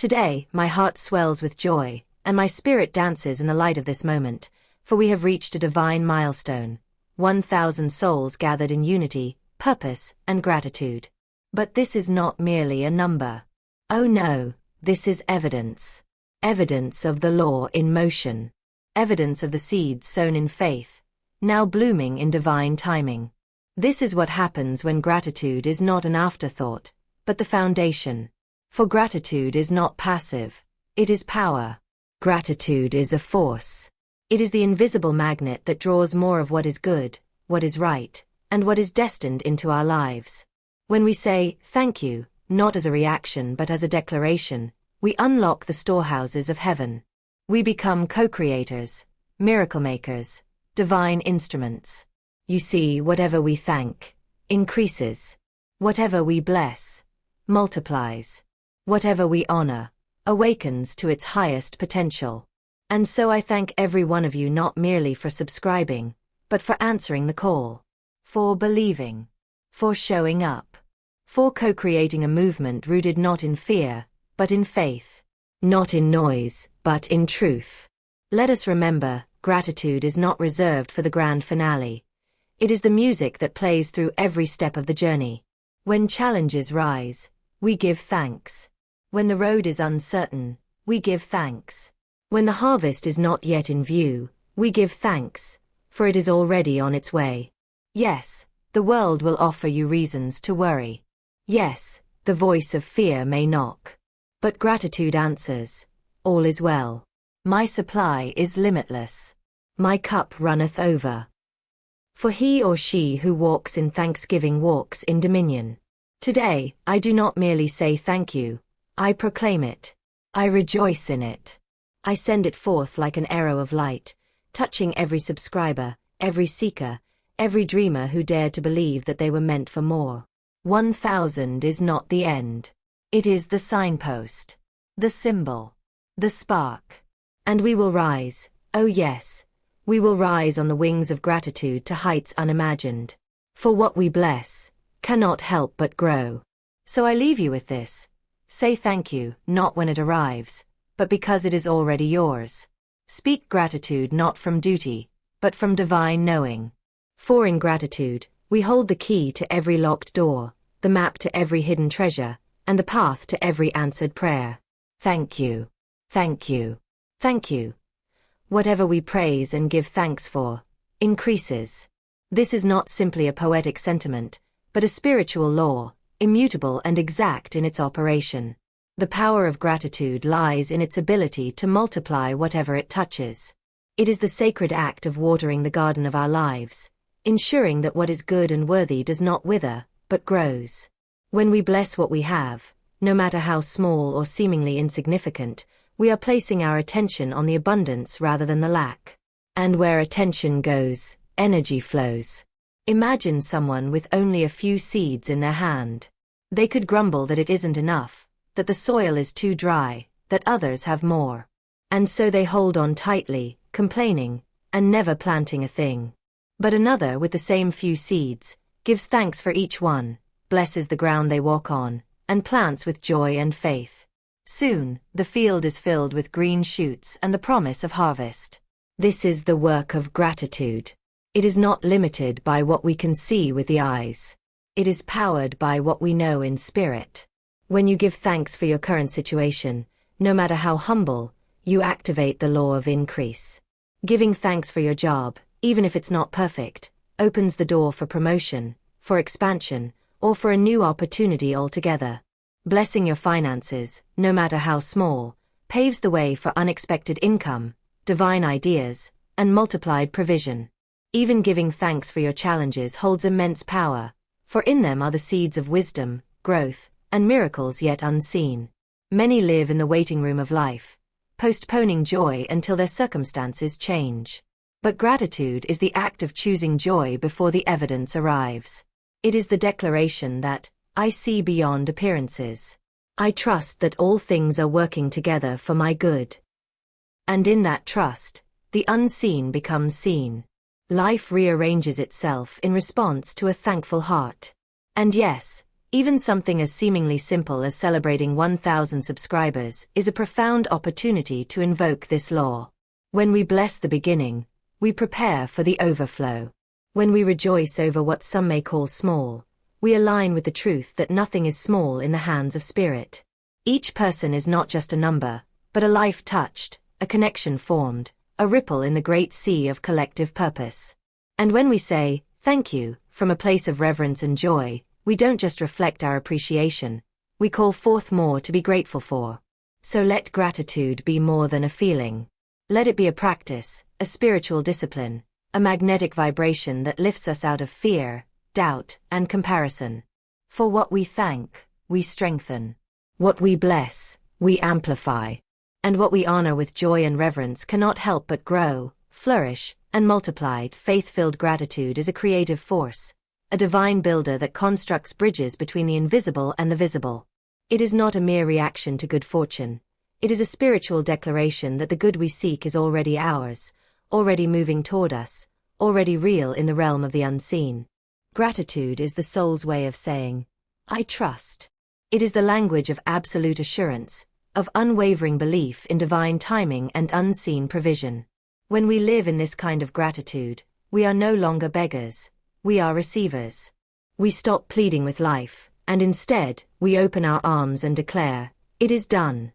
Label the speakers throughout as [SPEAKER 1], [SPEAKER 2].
[SPEAKER 1] Today, my heart swells with joy, and my spirit dances in the light of this moment, for we have reached a divine milestone. 1,000 souls gathered in unity, purpose, and gratitude. But this is not merely a number. Oh no, this is evidence. Evidence of the law in motion. Evidence of the seeds sown in faith, now blooming in divine timing. This is what happens when gratitude is not an afterthought, but the foundation. For gratitude is not passive, it is power. Gratitude is a force. It is the invisible magnet that draws more of what is good, what is right, and what is destined into our lives. When we say, thank you, not as a reaction but as a declaration, we unlock the storehouses of heaven. We become co-creators, miracle makers, divine instruments. You see, whatever we thank, increases. Whatever we bless, multiplies. Whatever we honor, awakens to its highest potential. And so I thank every one of you not merely for subscribing, but for answering the call, for believing, for showing up, for co-creating a movement rooted not in fear, but in faith, not in noise, but in truth. Let us remember, gratitude is not reserved for the grand finale. It is the music that plays through every step of the journey. When challenges rise, we give thanks. When the road is uncertain, we give thanks. When the harvest is not yet in view, we give thanks, for it is already on its way. Yes, the world will offer you reasons to worry. Yes, the voice of fear may knock. But gratitude answers, all is well. My supply is limitless. My cup runneth over. For he or she who walks in thanksgiving walks in dominion. Today, I do not merely say thank you. I proclaim it. I rejoice in it. I send it forth like an arrow of light, touching every subscriber, every seeker, every dreamer who dared to believe that they were meant for more. 1,000 is not the end. It is the signpost, the symbol, the spark. And we will rise, oh yes, we will rise on the wings of gratitude to heights unimagined. For what we bless cannot help but grow. So I leave you with this. Say thank you, not when it arrives, but because it is already yours. Speak gratitude not from duty, but from divine knowing. For in gratitude, we hold the key to every locked door, the map to every hidden treasure, and the path to every answered prayer. Thank you. Thank you. Thank you. Whatever we praise and give thanks for, increases. This is not simply a poetic sentiment, but a spiritual law, immutable and exact in its operation. The power of gratitude lies in its ability to multiply whatever it touches. It is the sacred act of watering the garden of our lives, ensuring that what is good and worthy does not wither, but grows. When we bless what we have, no matter how small or seemingly insignificant, we are placing our attention on the abundance rather than the lack. And where attention goes, energy flows. Imagine someone with only a few seeds in their hand. They could grumble that it isn't enough, that the soil is too dry, that others have more. And so they hold on tightly, complaining, and never planting a thing. But another with the same few seeds, gives thanks for each one, blesses the ground they walk on, and plants with joy and faith. Soon, the field is filled with green shoots and the promise of harvest. This is the work of gratitude. It is not limited by what we can see with the eyes. It is powered by what we know in spirit. When you give thanks for your current situation, no matter how humble, you activate the law of increase. Giving thanks for your job, even if it's not perfect, opens the door for promotion, for expansion, or for a new opportunity altogether. Blessing your finances, no matter how small, paves the way for unexpected income, divine ideas, and multiplied provision. Even giving thanks for your challenges holds immense power, for in them are the seeds of wisdom, growth, and miracles yet unseen. Many live in the waiting room of life, postponing joy until their circumstances change. But gratitude is the act of choosing joy before the evidence arrives. It is the declaration that, I see beyond appearances. I trust that all things are working together for my good. And in that trust, the unseen becomes seen. Life rearranges itself in response to a thankful heart. And yes, Even something as seemingly simple as celebrating 1,000 subscribers is a profound opportunity to invoke this law. When we bless the beginning, we prepare for the overflow. When we rejoice over what some may call small, we align with the truth that nothing is small in the hands of spirit. Each person is not just a number, but a life touched, a connection formed, a ripple in the great sea of collective purpose. And when we say, thank you, from a place of reverence and joy, we don't just reflect our appreciation, we call forth more to be grateful for. So let gratitude be more than a feeling. Let it be a practice, a spiritual discipline, a magnetic vibration that lifts us out of fear, doubt, and comparison. For what we thank, we strengthen. What we bless, we amplify. And what we honor with joy and reverence cannot help but grow, flourish, and multiply. Faith-filled gratitude is a creative force, a divine builder that constructs bridges between the invisible and the visible. It is not a mere reaction to good fortune. It is a spiritual declaration that the good we seek is already ours, already moving toward us, already real in the realm of the unseen. Gratitude is the soul's way of saying, I trust. It is the language of absolute assurance, of unwavering belief in divine timing and unseen provision. When we live in this kind of gratitude, we are no longer beggars, we are receivers. We stop pleading with life, and instead, we open our arms and declare, it is done.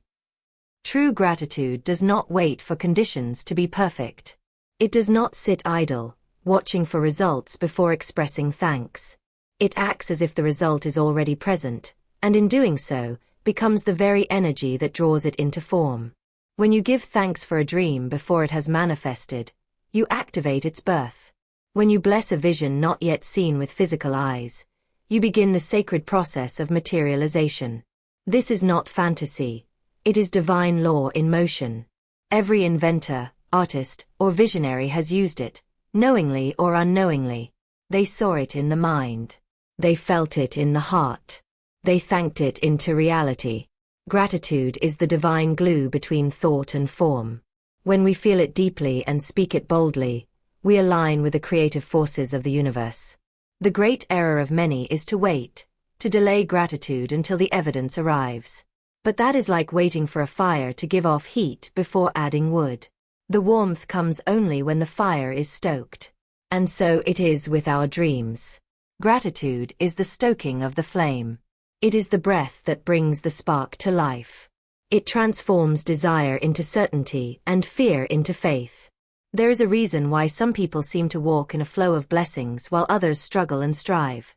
[SPEAKER 1] True gratitude does not wait for conditions to be perfect. It does not sit idle, watching for results before expressing thanks. It acts as if the result is already present, and in doing so, becomes the very energy that draws it into form. When you give thanks for a dream before it has manifested, you activate its birth. When you bless a vision not yet seen with physical eyes, you begin the sacred process of materialization. This is not fantasy. It is divine law in motion. Every inventor, artist, or visionary has used it, knowingly or unknowingly. They saw it in the mind. They felt it in the heart. They thanked it into reality. Gratitude is the divine glue between thought and form. When we feel it deeply and speak it boldly, we align with the creative forces of the universe. The great error of many is to wait, to delay gratitude until the evidence arrives. But that is like waiting for a fire to give off heat before adding wood. The warmth comes only when the fire is stoked. And so it is with our dreams. Gratitude is the stoking of the flame. It is the breath that brings the spark to life. It transforms desire into certainty and fear into faith. There is a reason why some people seem to walk in a flow of blessings while others struggle and strive.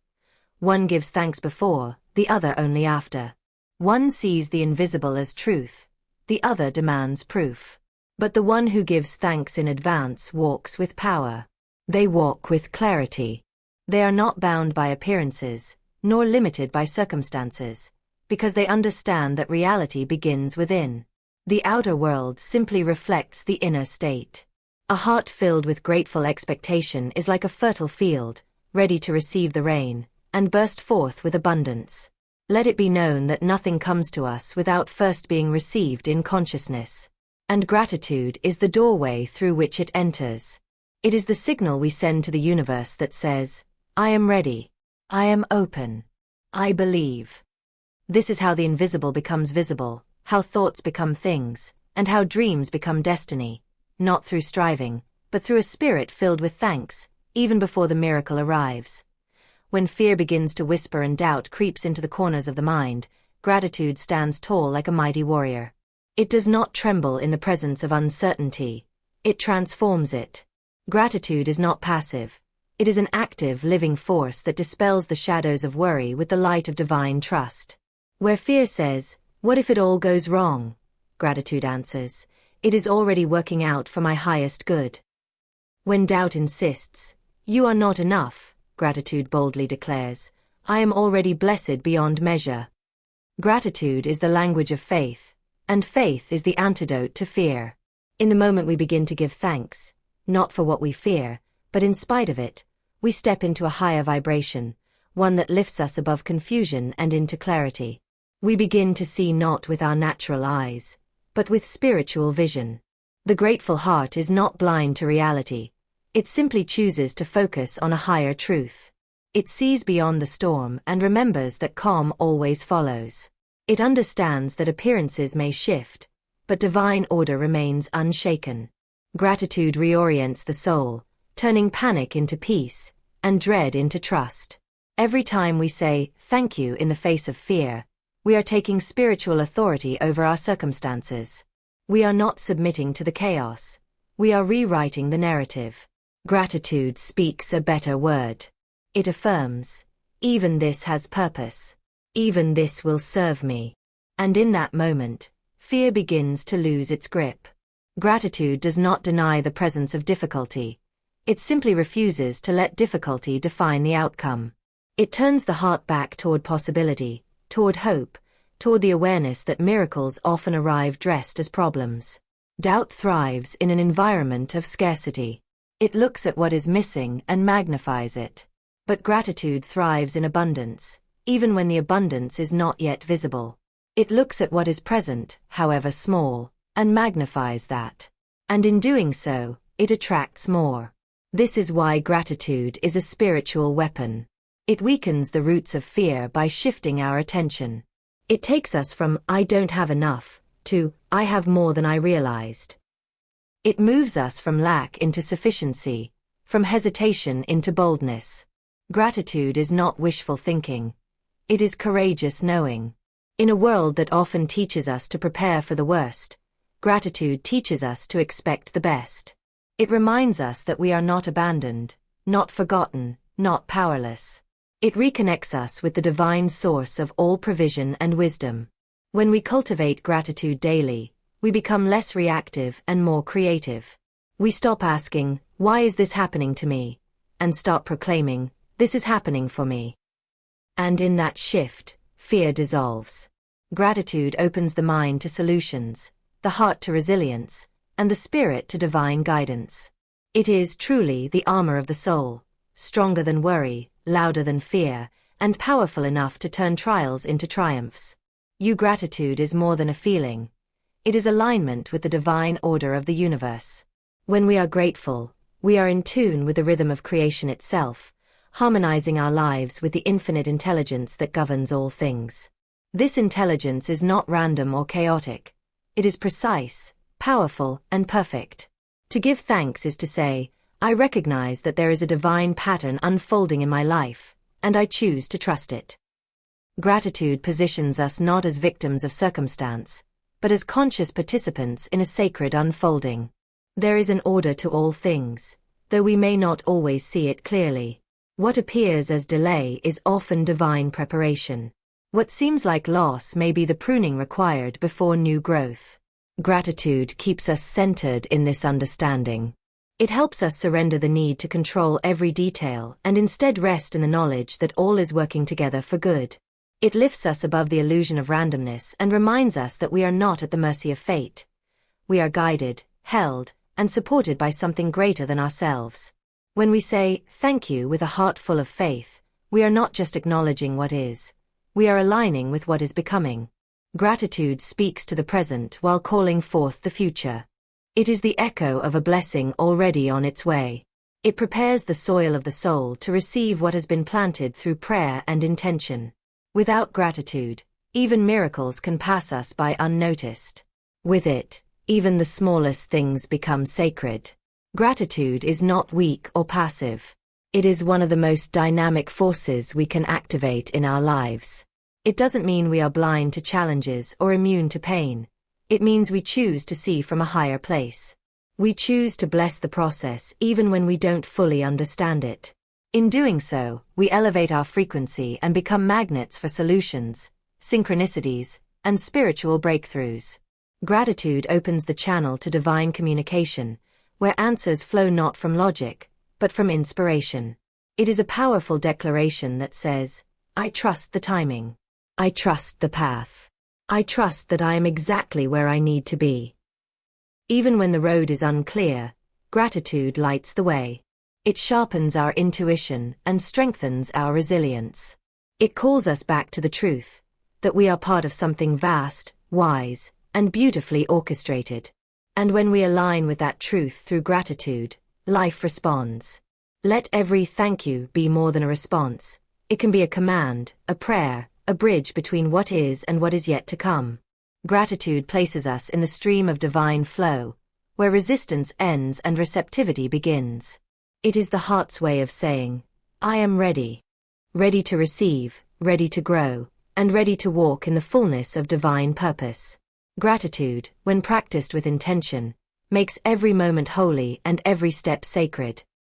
[SPEAKER 1] One gives thanks before, the other only after. One sees the invisible as truth, the other demands proof. But the one who gives thanks in advance walks with power. They walk with clarity. They are not bound by appearances, nor limited by circumstances, because they understand that reality begins within. The outer world simply reflects the inner state. A heart filled with grateful expectation is like a fertile field, ready to receive the rain, and burst forth with abundance. Let it be known that nothing comes to us without first being received in consciousness. And gratitude is the doorway through which it enters. It is the signal we send to the universe that says, I am ready. I am open. I believe. This is how the invisible becomes visible, how thoughts become things, and how dreams become destiny, not through striving, but through a spirit filled with thanks, even before the miracle arrives. When fear begins to whisper and doubt creeps into the corners of the mind, gratitude stands tall like a mighty warrior. It does not tremble in the presence of uncertainty. It transforms it. Gratitude is not passive. It is an active, living force that dispels the shadows of worry with the light of divine trust. Where fear says, what if it all goes wrong? Gratitude answers, it is already working out for my highest good. When doubt insists, you are not enough, gratitude boldly declares, I am already blessed beyond measure. Gratitude is the language of faith, and faith is the antidote to fear. In the moment we begin to give thanks, not for what we fear, but in spite of it, we step into a higher vibration, one that lifts us above confusion and into clarity. We begin to see not with our natural eyes, but with spiritual vision. The grateful heart is not blind to reality. It simply chooses to focus on a higher truth. It sees beyond the storm and remembers that calm always follows. It understands that appearances may shift, but divine order remains unshaken. Gratitude reorients the soul, turning panic into peace, and dread into trust. Every time we say, "thank you" in the face of fear, we are taking spiritual authority over our circumstances. We are not submitting to the chaos. We are rewriting the narrative. Gratitude speaks a better word. It affirms, "Even this has purpose. Even this will serve me." And in that moment, fear begins to lose its grip. Gratitude does not deny the presence of difficulty. It simply refuses to let difficulty define the outcome. It turns the heart back toward possibility, toward hope, toward the awareness that miracles often arrive dressed as problems. Doubt thrives in an environment of scarcity. It looks at what is missing and magnifies it. But gratitude thrives in abundance, even when the abundance is not yet visible. It looks at what is present, however small, and magnifies that. And in doing so, it attracts more. This is why gratitude is a spiritual weapon. It weakens the roots of fear by shifting our attention. It takes us from "I don't have enough" to "I have more than I realized." It moves us from lack into sufficiency, from hesitation into boldness. Gratitude is not wishful thinking. It is courageous knowing. In a world that often teaches us to prepare for the worst, gratitude teaches us to expect the best. It reminds us that we are not abandoned, not forgotten, not powerless. It reconnects us with the divine source of all provision and wisdom. When we cultivate gratitude daily, we become less reactive and more creative. We stop asking, "Why is this happening to me?" and start proclaiming, "This is happening for me." And in that shift, fear dissolves. Gratitude opens the mind to solutions, the heart to resilience, and the spirit to divine guidance. It is truly the armor of the soul, stronger than worry, louder than fear, and powerful enough to turn trials into triumphs. Gratitude is more than a feeling. It is alignment with the divine order of the universe. When we are grateful, we are in tune with the rhythm of creation itself, harmonizing our lives with the infinite intelligence that governs all things. This intelligence is not random or chaotic. It is precise, powerful, and perfect. To give thanks is to say, "I recognize that there is a divine pattern unfolding in my life, and I choose to trust it." Gratitude positions us not as victims of circumstance, but as conscious participants in a sacred unfolding. There is an order to all things, though we may not always see it clearly. What appears as delay is often divine preparation. What seems like loss may be the pruning required before new growth. Gratitude keeps us centered in this understanding. It helps us surrender the need to control every detail and instead rest in the knowledge that all is working together for good. It lifts us above the illusion of randomness and reminds us that we are not at the mercy of fate. We are guided, held, and supported by something greater than ourselves. When we say, "Thank you" with a heart full of faith, we are not just acknowledging what is. We are aligning with what is becoming. Gratitude speaks to the present while calling forth the future. It is the echo of a blessing already on its way. It prepares the soil of the soul to receive what has been planted through prayer and intention. Without gratitude, even miracles can pass us by unnoticed. With it, even the smallest things become sacred. Gratitude is not weak or passive. It is one of the most dynamic forces we can activate in our lives. It doesn't mean we are blind to challenges or immune to pain. It means we choose to see from a higher place. We choose to bless the process even when we don't fully understand it. In doing so, we elevate our frequency and become magnets for solutions, synchronicities, and spiritual breakthroughs. Gratitude opens the channel to divine communication, where answers flow not from logic, but from inspiration. It is a powerful declaration that says, "I trust the timing. I trust the path. I trust that I am exactly where I need to be." Even when the road is unclear, gratitude lights the way. It sharpens our intuition and strengthens our resilience. It calls us back to the truth, that we are part of something vast, wise, and beautifully orchestrated. And when we align with that truth through gratitude, life responds. Let every thank you be more than a response. It can be a command, a prayer, a bridge between what is and what is yet to come. Gratitude places us in the stream of divine flow, where resistance ends and receptivity begins. It is the heart's way of saying, I am ready. Ready to receive, ready to grow, and ready to walk in the fullness of divine purpose. Gratitude, when practiced with intention, makes every moment holy and every step sacred.